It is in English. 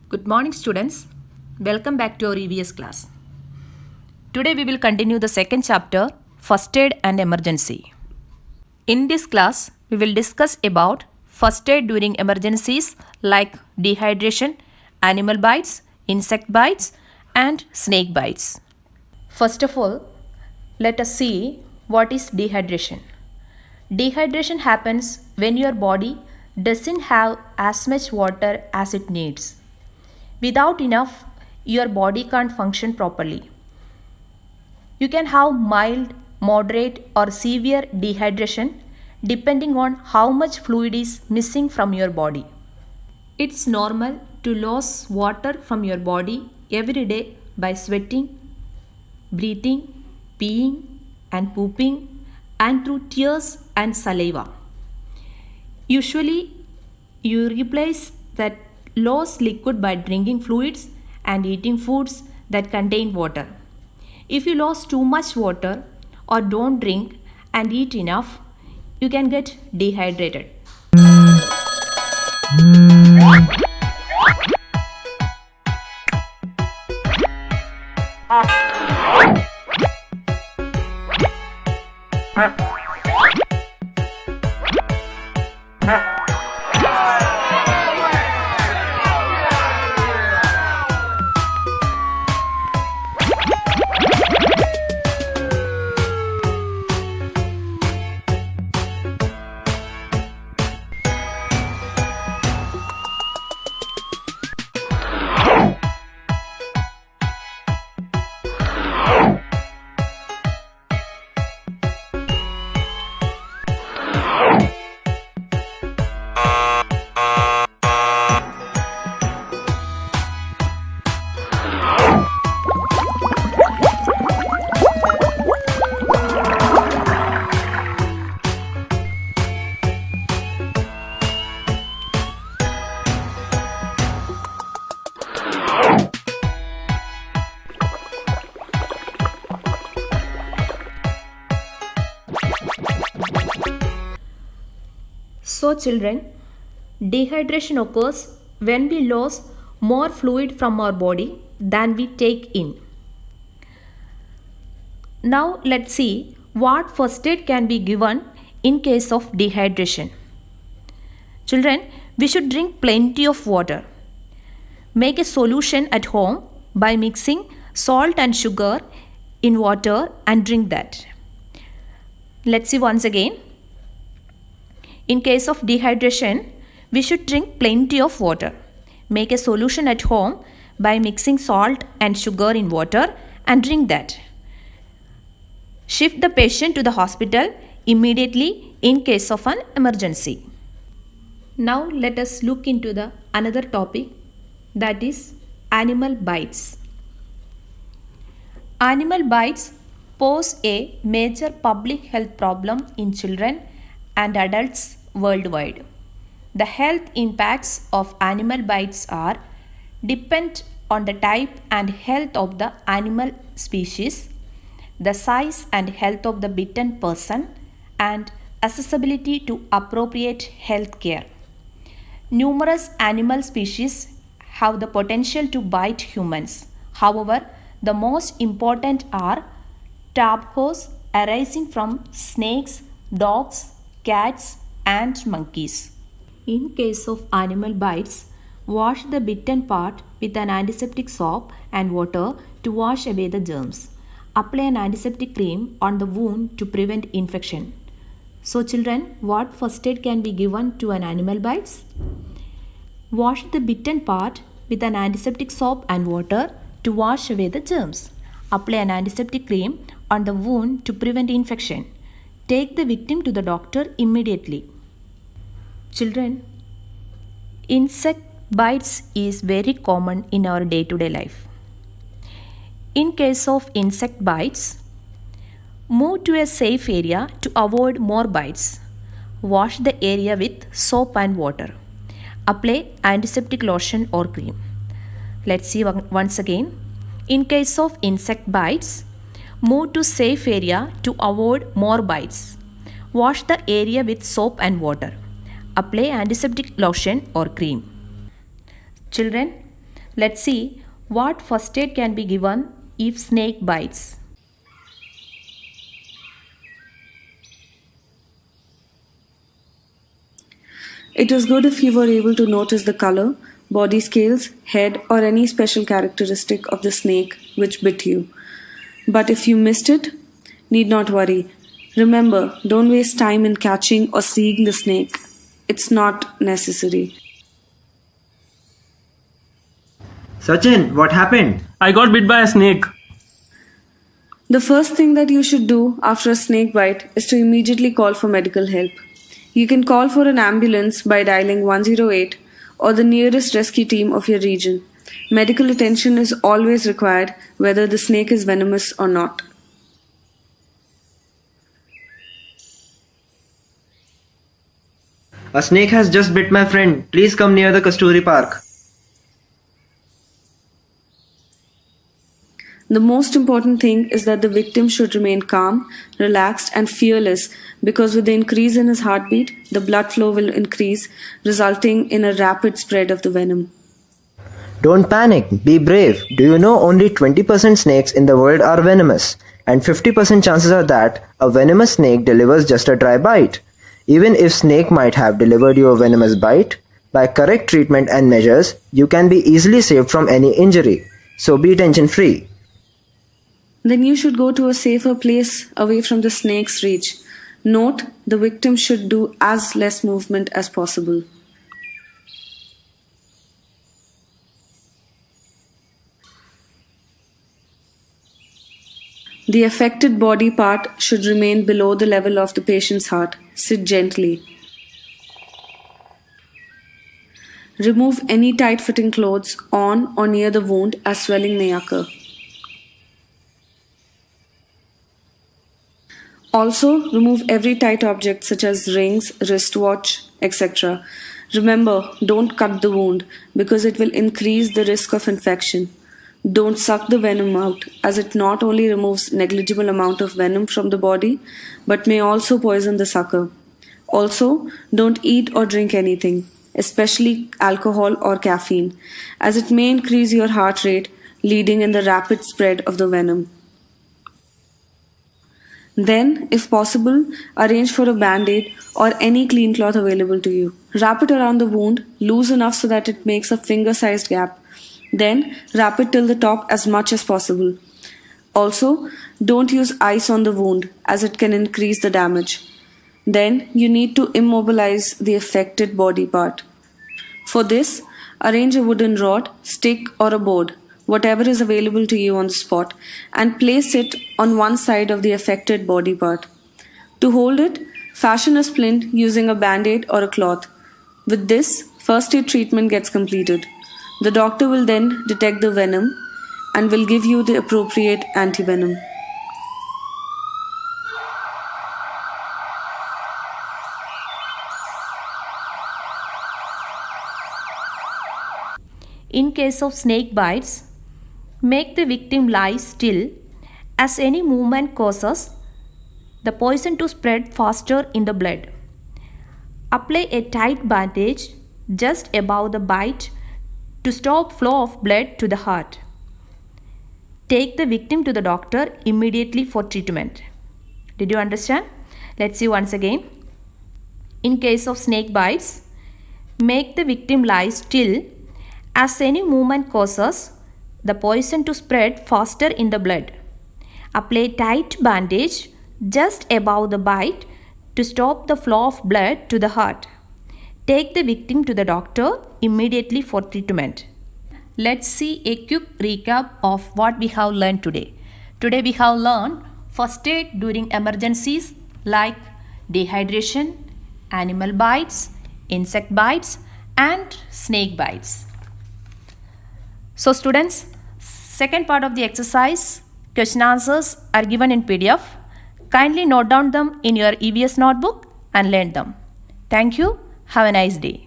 Good morning, students. Welcome back to our EVS class. Today we will continue the second chapter, First Aid and Emergency. In this class, we will discuss about first aid during emergencies like dehydration, animal bites, insect bites, and snake bites. First of all, let us see what is dehydration. Dehydration happens when your body doesn't have as much water as it needs. Without enough, your body can't function properly. You can have mild, moderate, or severe dehydration depending on how much fluid is missing from your body. It's normal to lose water from your body every day by sweating, breathing, peeing, and pooping, and through tears and saliva. Usually, you replace that lost liquid by drinking fluids and eating foods that contain water. If you lose too much water or don't drink and eat enough, you can get dehydrated. So children, dehydration occurs when we lose more fluid from our body than we take in. Now let's see what first aid can be given in case of dehydration. Children, we should drink plenty of water. Make a solution at home by mixing salt and sugar in water and drink that. Let's see once again. In case of dehydration, we should drink plenty of water. Make a solution at home by mixing salt and sugar in water and drink that. Shift the patient to the hospital immediately in case of an emergency. Now let us look into the another topic, that is animal bites. Animal bites pose a major public health problem in children and adults worldwide. The health impacts of animal bites are depend on the type and health of the animal species, the size and health of the bitten person, and accessibility to appropriate health care. Numerous animal species have the potential to bite humans. However, the most important are tabhoes arising from snakes, dogs, cats, and monkeys. In case of animal bites, wash the bitten part with an antiseptic soap and water to wash away the germs. Apply an antiseptic cream on the wound to prevent infection. So children, what first aid can be given to an animal bites? Wash the bitten part with an antiseptic soap and water to wash away the germs. Apply an antiseptic cream on the wound to prevent infection. Take the victim to the doctor immediately. Children, insect bites is very common in our day-to-day life. In case of insect bites, move to a safe area to avoid more bites. Wash the area with soap and water. Apply antiseptic lotion or cream. Let's see once again. In case of insect bites, move to safe area to avoid more bites. Wash the area with soap and water. Apply antiseptic lotion or cream. Children, Let's see what first aid can be given if snake bites. It is good if you were able to notice the color, body scales, head, or any special characteristic of the snake which bit you. But if you missed it, need not worry. Remember, don't waste time in catching or seeing the snake. It's not necessary. Sachin, what happened? I got bit by a snake. The first thing that you should do after a snake bite is to immediately call for medical help. You can call for an ambulance by dialing 108 or the nearest rescue team of your region. Medical attention is always required whether the snake is venomous or not. A snake has just bit my friend. Please come near the Kasturi Park. The most important thing is that the victim should remain calm, relaxed, and fearless because with the increase in his heartbeat, the blood flow will increase, resulting in a rapid spread of the venom. Don't panic. Be brave. Do you know only 20% snakes in the world are venomous? And 50% chances are that a venomous snake delivers just a dry bite. Even if snake might have delivered you a venomous bite, by correct treatment and measures, you can be easily saved from any injury. So be tension free. Then you should go to a safer place away from the snake's reach. Note, the victim should do as less movement as possible. The affected body part should remain below the level of the patient's heart. Sit gently. Remove any tight-fitting clothes on or near the wound as swelling may occur. Also, remove every tight object such as rings, wristwatch, etc. Remember, don't cut the wound because it will increase the risk of infection. Don't suck the venom out as it not only removes negligible amount of venom from the body but may also poison the sucker. Also, don't eat or drink anything, especially alcohol or caffeine, as it may increase your heart rate, leading in the rapid spread of the venom. Then, if possible, arrange for a band-aid or any clean cloth available to you. Wrap it around the wound, loose enough so that it makes a finger-sized gap. Then, wrap it till the top as much as possible. Also, don't use ice on the wound as it can increase the damage. Then, you need to immobilize the affected body part. For this, arrange a wooden rod, stick or a board, whatever is available to you on the spot, and place it on one side of the affected body part. To hold it, fashion a splint using a band-aid or a cloth. With this, first aid treatment gets completed. The doctor will then detect the venom and will give you the appropriate antivenom. In case of snake bites, make the victim lie still as any movement causes the poison to spread faster in the blood. Apply a tight bandage just above the bite to stop flow of blood to the heart. Take the victim to the doctor immediately for treatment. Did you understand? Let's see once again. In case of snake bites, make the victim lie still as any movement causes the poison to spread faster in the blood. Apply tight bandage just above the bite to stop the flow of blood to the heart. Take the victim to the doctor immediately for treatment. Let's see a quick recap of what we have learned today. Today we have learned first aid during emergencies like dehydration, animal bites, insect bites, and snake bites. So students, second part of the exercise, question answers are given in PDF. Kindly note down them in your EVS notebook and learn them. Thank you. Have a nice day.